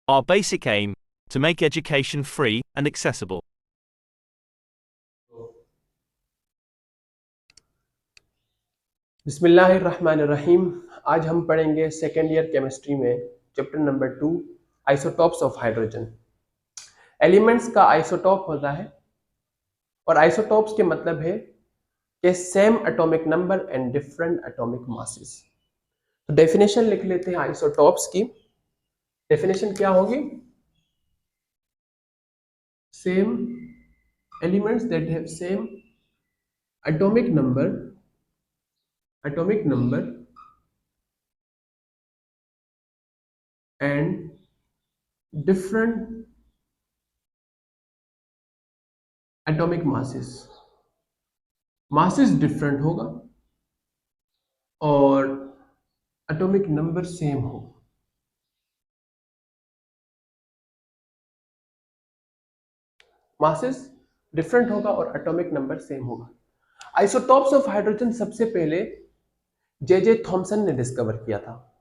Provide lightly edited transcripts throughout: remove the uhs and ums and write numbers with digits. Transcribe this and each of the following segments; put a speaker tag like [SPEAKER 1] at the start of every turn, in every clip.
[SPEAKER 1] Our basic aim, to make education free and accessible.
[SPEAKER 2] बिस्मिल्लाहिर्रहमानिर्रहीम। आज हम पढ़ेंगे सेकेंड ईयर केमिस्ट्री में chapter number 2 isotopes of hydrogen. Elements का आइसोटॉप होता है और आइसोटॉप्स के मतलब है कि same atomic number and different atomic masses. तो डेफिनेशन लिख लेते हैं आइसोटॉप्स की। डेफिनेशन क्या होगी? Same elements that have same atomic number and different atomic masses different होगा और एटॉमिक नंबर सेम होगा। मासेस डिफरेंट होगा और एटॉमिक नंबर सेम होगा। आइसोटॉप्स ऑफ हाइड्रोजन सबसे पहले जे थॉमसन ने डिस्कवर किया था।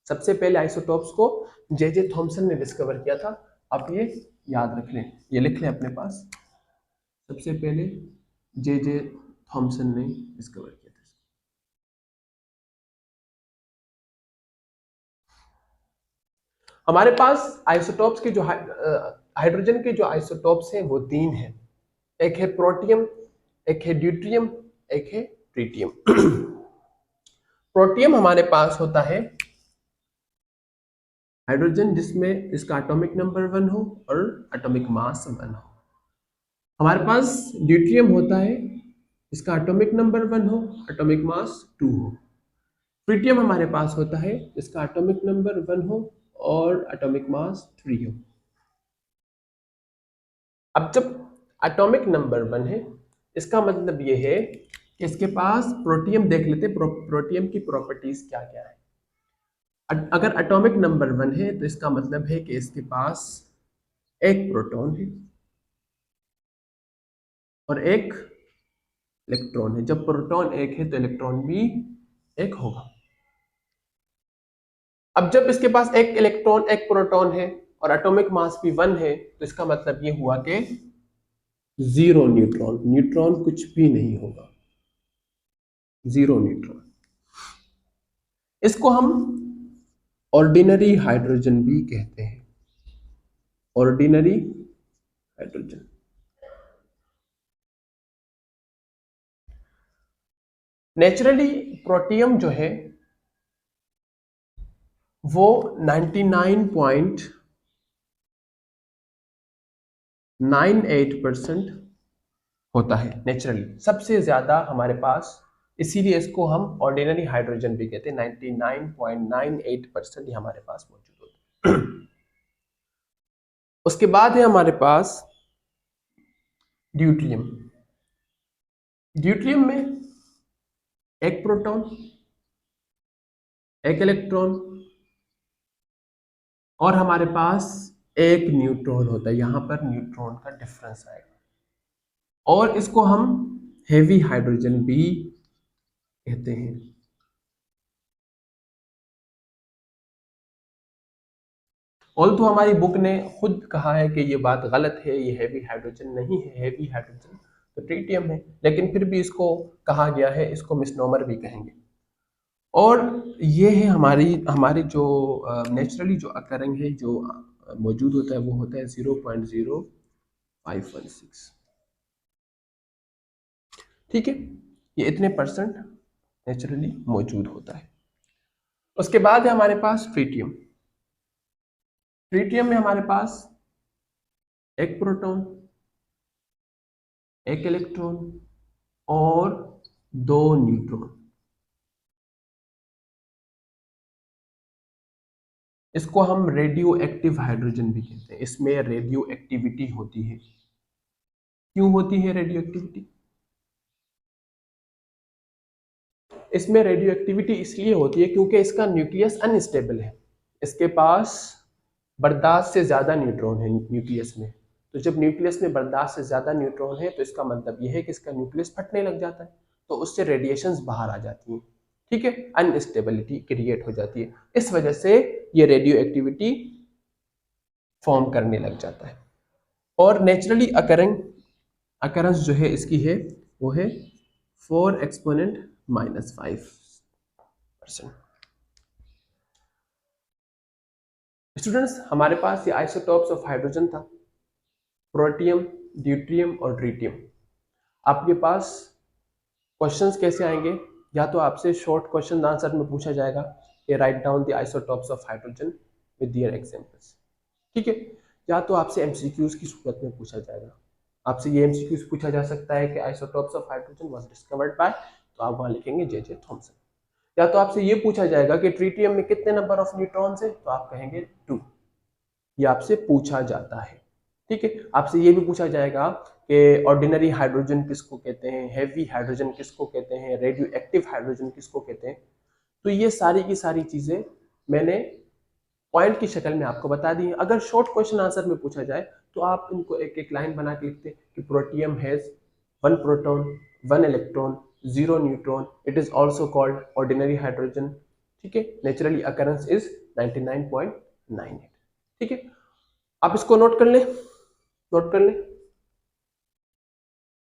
[SPEAKER 2] सबसे पहले आइसोटॉप्स को जे थॉमसन ने डिस्कवर किया था। आप ये याद रख लें, ये लिख लें अपने पास। सबसे पहले जे थॉमसन ने डिस्कवर किया था। हमारे पास आइसोटॉप्स के जो हाइड्रोजन के जो आइसोटॉप्स हैं वो तीन हैं। एक है प्रोटियम, एक है ड्यूट्रियम, एक है ट्रिटियम। प्रोटियम हमारे पास होता है हाइड्रोजन जिसमें इसका एटॉमिक नंबर 1 हो और एटॉमिक मास 1 हो। हमारे पास ड्यूट्रियम होता है इसका एटॉमिक नंबर 1 हो, एटॉमिक मास 2 हो। ट्रिटियम हमारे पास होता है इसका एटॉमिक नंबर 1 हो और एटॉमिक मास 3 हो। अब जब एटॉमिक नंबर 1 है इसका मतलब ये है कि इसके पास प्रोटियम देख लेते हैं, प्रोटियम की प्रॉपर्टीज क्या क्या है। अगर एटॉमिक नंबर 1 है तो इसका मतलब है कि इसके पास एक प्रोटॉन है और एक इलेक्ट्रॉन है। जब प्रोटॉन एक है तो इलेक्ट्रॉन भी एक होगा। अब जब इसके पास एक इलेक्ट्रॉन एक प्रोटॉन है और एटॉमिक मास भी 1 है तो इसका मतलब ये हुआ कि जीरो न्यूट्रॉन, न्यूट्रॉन कुछ भी नहीं होगा, जीरो न्यूट्रॉन। इसको हम ऑर्डिनरी हाइड्रोजन भी कहते हैं, ऑर्डिनरी हाइड्रोजन। नेचुरली प्रोटियम जो है वो 99.98% होता है नेचुरली, सबसे ज्यादा हमारे पास। इसीलिए इसको हम ऑर्डिनरी हाइड्रोजन भी कहते हैं। 99.98% ही हमारे पास मौजूद होता है। उसके बाद है हमारे पास ड्यूट्रियम। ड्यूट्रियम में एक प्रोटॉन, एक इलेक्ट्रॉन और हमारे पास एक न्यूट्रॉन होता है। यहां पर न्यूट्रॉन का डिफरेंस आएगा और इसको हम हेवी हाइड्रोजन भी कहते हैं। ऑल तो हमारी बुक ने खुद कहा है कि ये बात गलत है, ये हेवी हाइड्रोजन नहीं है, हेवी हाइड्रोजन तो ट्रिटियम है, लेकिन फिर भी इसको कहा गया है, इसको मिसनोमर भी कहेंगे। और ये है हमारी जो नेचुरली जो अकरिंग है, जो मौजूद होता है वो होता है 0.0516। ठीक है, ये इतने परसेंट नेचुरली मौजूद होता है। उसके बाद है हमारे पास ट्रिटियम। ट्रिटियम में हमारे पास एक प्रोटॉन, एक इलेक्ट्रॉन और 2 न्यूट्रॉन। इसको हम रेडियो एक्टिव हाइड्रोजन भी कहते हैं। इसमें रेडियो एक्टिविटी होती है। क्यों होती है रेडियो एक्टिविटी? इसमें रेडियो एक्टिविटी इसलिए होती है क्योंकि इसका न्यूक्लियस अनस्टेबल है। इसके पास बर्दाश्त से ज्यादा न्यूट्रॉन है न्यूक्लियस में। तो जब न्यूक्लियस में बर्दाश्त से ज्यादा न्यूट्रॉन है तो इसका मतलब यह है कि इसका न्यूक्लियस फटने लग जाता है, तो उससे रेडिएशंस बाहर आ जाती हैं। ठीक है, अनस्टेबिलिटी क्रिएट हो जाती है। इस वजह से ये रेडियो एक्टिविटी फॉर्म करने लग जाता है। और नेचुरली अकरेंस जो है इसकी है वो है 4 एक्सपोनेंट -5%। स्टूडेंट्स, हमारे पास ये आइसोटॉप्स ऑफ हाइड्रोजन था, प्रोटियम, ड्यूट्रियम और ट्रीटियम। आपके पास क्वेश्चंस कैसे आएंगे? या तो आपसे शॉर्ट क्वेश्चन आंसर में पूछा जाएगा कि write down the isotopes of hydrogen with their examples, ठीक है। या तो आपसे एमसीक्यूज की सूरत में पूछा जाएगा। आपसे ये एमसीक्यूज पूछा जा सकता है कि isotopes of hydrogen was discovered by, तो आप वहां लिखेंगे जे थॉमसन। या तो आपसे ये पूछा जाएगा कि ट्रीटियम में कितने नंबर ऑफ न्यूट्रॉन्स है, तो आप कहेंगे 2। ये आपसे पूछा जाता है, ठीक है। आपसे ये भी पूछा जाएगा कि ऑर्डिनरी हाइड्रोजन किसको कहते हैं, हैवी हाइड्रोजन किसको कहते हैं, रेडियो एक्टिव हाइड्रोजन किसको कहते हैं। तो ये सारी की सारी चीजें मैंने पॉइंट की शक्ल में आपको बता दी है। अगर शॉर्ट क्वेश्चन आंसर में पूछा जाए तो आप इनको एक एक लाइन बना के लिखते कि protium has 1 proton 1 electron 0 neutron, it is also called ordinary hydrogen, ठीक है। नेचुरली अकरेंस इज 99.98, ठीक है। आप इसको नोट कर लें, नोट कर लें।